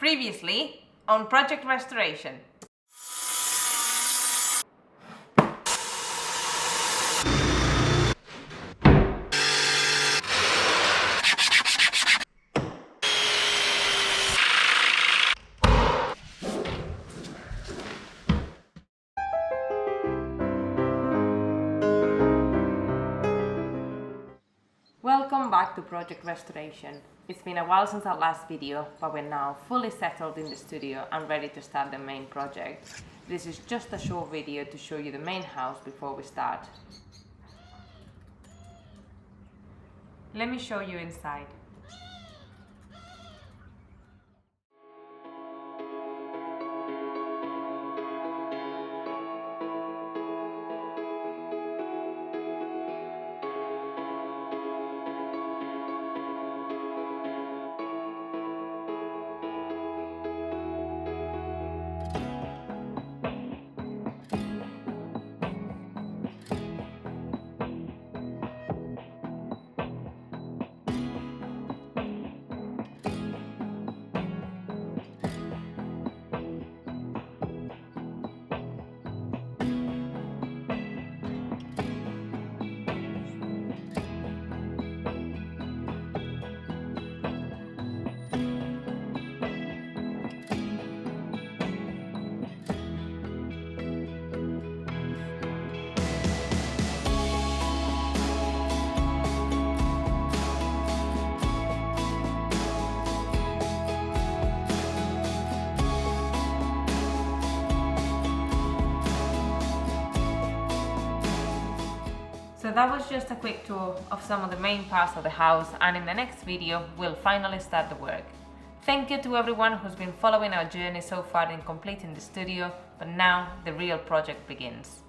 Previously on Project Restoration. Welcome back to Project Restoration. It's been a while since our last video, but we're now fully settled in the studio and ready to start the main project. This is just a short video to show you the main house before we start. Let me show you inside. So that was just a quick tour of some of the main parts of the house, and in the next video we'll finally start the work. Thank you to everyone who's been following our journey so far in completing the studio, but now the real project begins.